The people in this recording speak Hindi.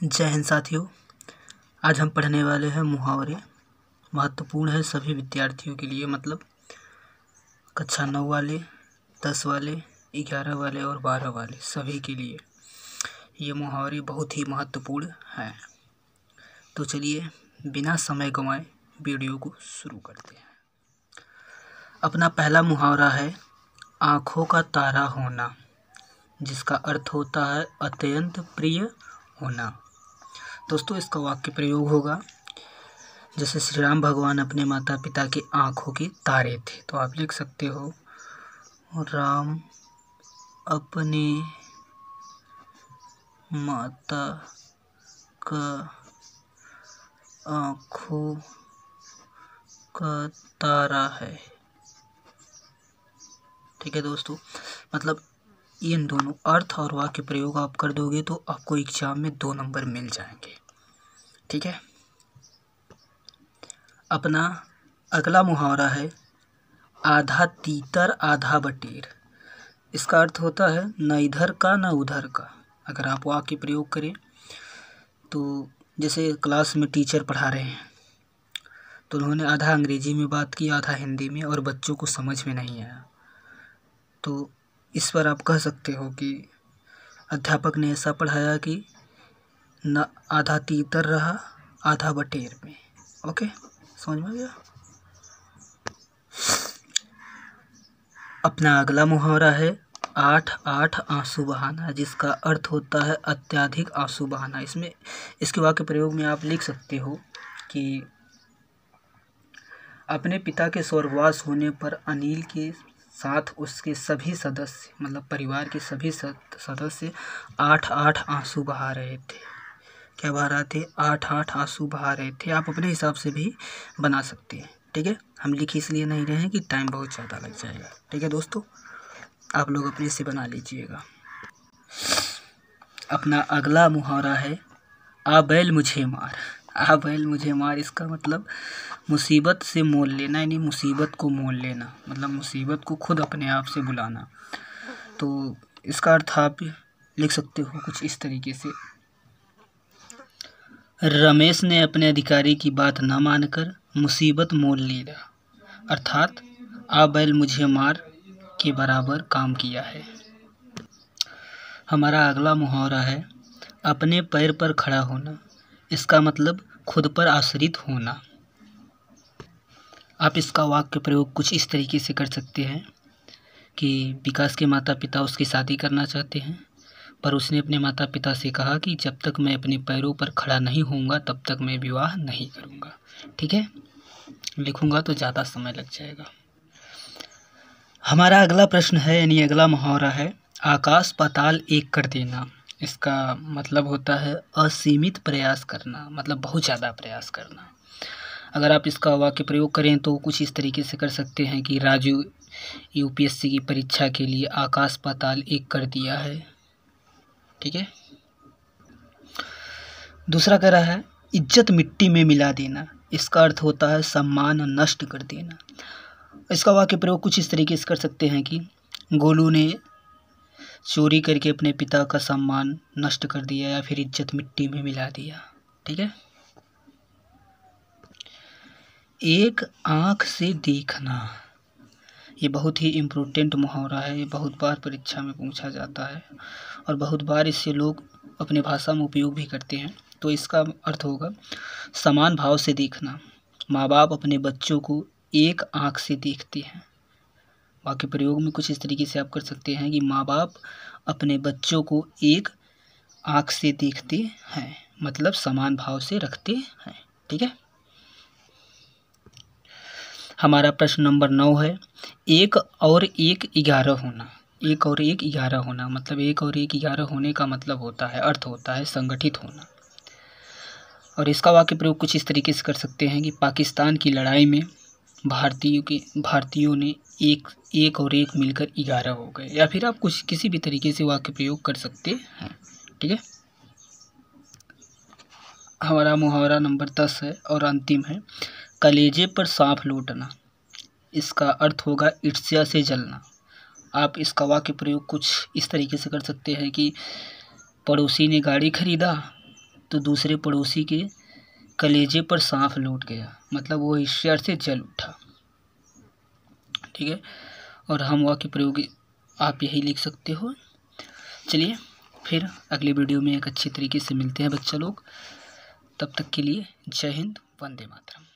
जय हिंद साथियों। आज हम पढ़ने वाले हैं मुहावरे। महत्वपूर्ण है सभी विद्यार्थियों के लिए, मतलब कक्षा 9 वाले, 10 वाले, 11 वाले और 12 वाले सभी के लिए ये मुहावरे बहुत ही महत्वपूर्ण हैं। तो चलिए बिना समय गंवाए वीडियो को शुरू करते हैं। अपना पहला मुहावरा है आँखों का तारा होना, जिसका अर्थ होता है अत्यंत प्रिय होना। दोस्तों, इसका वाक्य प्रयोग होगा जैसे श्री राम भगवान अपने माता पिता की आँखों के तारे थे, तो आप लिख सकते हो राम अपने माता का आँखों का तारा है। ठीक है दोस्तों, मतलब इन दोनों अर्थ और वाक्य प्रयोग आप कर दोगे तो आपको एग्जाम में 2 नंबर मिल जाएंगे। ठीक है। अपना अगला मुहावरा है आधा तीतर आधा बटेर। इसका अर्थ होता है न इधर का न उधर का। अगर आप वाक्य प्रयोग करें तो जैसे क्लास में टीचर पढ़ा रहे हैं तो उन्होंने आधा अंग्रेजी में बात की, आधा हिंदी में, और बच्चों को समझ में नहीं आया, तो इस पर आप कह सकते हो कि अध्यापक ने ऐसा पढ़ाया कि न आधा तीतर रहा आधा बटेर में। ओके, समझ में आ गया। अपना अगला मुहावरा है 8-8 आंसू बहाना, जिसका अर्थ होता है अत्यधिक आंसू बहाना। इसके वाक्य प्रयोग में आप लिख सकते हो कि अपने पिता के स्वर्गवास होने पर अनिल के साथ उसके सभी सदस्य, मतलब परिवार के सभी सदस्य 8-8 आंसू बहा रहे थे। क्या बहा रहे थे? 8-8 आंसू बहा रहे थे। आप अपने हिसाब से भी बना सकते हैं। ठीक है, हम लिख इसलिए नहीं रहे हैं कि टाइम बहुत ज़्यादा लग जाएगा। ठीक है दोस्तों, आप लोग अपने से बना लीजिएगा। अपना अगला मुहावरा है आ बैल मुझे मार। आ बैल मुझे मार, इसका मतलब मुसीबत से मोल लेना, यानी मुसीबत को मोल लेना, मतलब मुसीबत को खुद अपने आप से बुलाना। तो इसका अर्थ आप लिख सकते हो कुछ इस तरीके से, रमेश ने अपने अधिकारी की बात न मानकर मुसीबत मोल लिया, अर्थात आ बैल मुझे मार के बराबर काम किया है। हमारा अगला मुहावरा है अपने पैर पर खड़ा होना। इसका मतलब खुद पर आश्रित होना। आप इसका वाक्य प्रयोग कुछ इस तरीके से कर सकते हैं कि विकास के माता पिता उसकी शादी करना चाहते हैं, पर उसने अपने माता पिता से कहा कि जब तक मैं अपने पैरों पर खड़ा नहीं होऊंगा तब तक मैं विवाह नहीं करूंगा। ठीक है, लिखूंगा तो ज़्यादा समय लग जाएगा। हमारा अगला प्रश्न है, यानी अगला मुहावरा है आकाश पाताल एक कर देना। इसका मतलब होता है असीमित प्रयास करना, मतलब बहुत ज़्यादा प्रयास करना। अगर आप इसका वाक्य प्रयोग करें तो कुछ इस तरीके से कर सकते हैं कि राजू यूपीएससी की परीक्षा के लिए आकाश पाताल एक कर दिया है। ठीक है। दूसरा कह रहा है इज्जत मिट्टी में मिला देना। इसका अर्थ होता है सम्मान नष्ट कर देना। इसका वाक्य प्रयोग कुछ इस तरीके से कर सकते हैं कि गोलू ने चोरी करके अपने पिता का सम्मान नष्ट कर दिया या फिर इज्जत मिट्टी में मिला दिया। ठीक है। एक आँख से देखना, ये बहुत ही इम्पोर्टेंट मुहावरा है। ये बहुत बार परीक्षा में पूछा जाता है और बहुत बार इससे लोग अपने भाषा में उपयोग भी करते हैं। तो इसका अर्थ होगा समान भाव से देखना। माँ बाप अपने बच्चों को एक आँख से देखते हैं। वाक्य प्रयोग में कुछ इस तरीके से आप कर सकते हैं कि माँ बाप अपने बच्चों को एक आँख से देखते हैं, मतलब समान भाव से रखते हैं। ठीक है। हमारा प्रश्न नंबर 9 है 1 और 1 11 होना। 1 और 1 11 होना, मतलब 1 और 1 11 होने का मतलब होता है, अर्थ होता है संगठित होना। और इसका वाक्य प्रयोग कुछ इस तरीके से कर सकते हैं कि पाकिस्तान की लड़ाई में भारतीयों ने एक और 1 मिलकर 11 हो गए, या फिर आप कुछ किसी भी तरीके से वाक्य प्रयोग कर सकते हैं। ठीक है। हमारा मुहावरा नंबर 10 है और अंतिम है कलेजे पर सांप लौटना। इसका अर्थ होगा ईर्ष्या से जलना। आप इसका वाक्य प्रयोग कुछ इस तरीके से कर सकते हैं कि पड़ोसी ने गाड़ी खरीदा तो दूसरे पड़ोसी के कलेजे पर सांप लौट गया, मतलब वो ईश्वर से जल उठा। ठीक है, और हम वाक्य प्रयोग आप यही लिख सकते हो। चलिए फिर अगले वीडियो में एक अच्छे तरीके से मिलते हैं बच्चा लोग। तब तक के लिए जय हिंद, वंदे मातरम।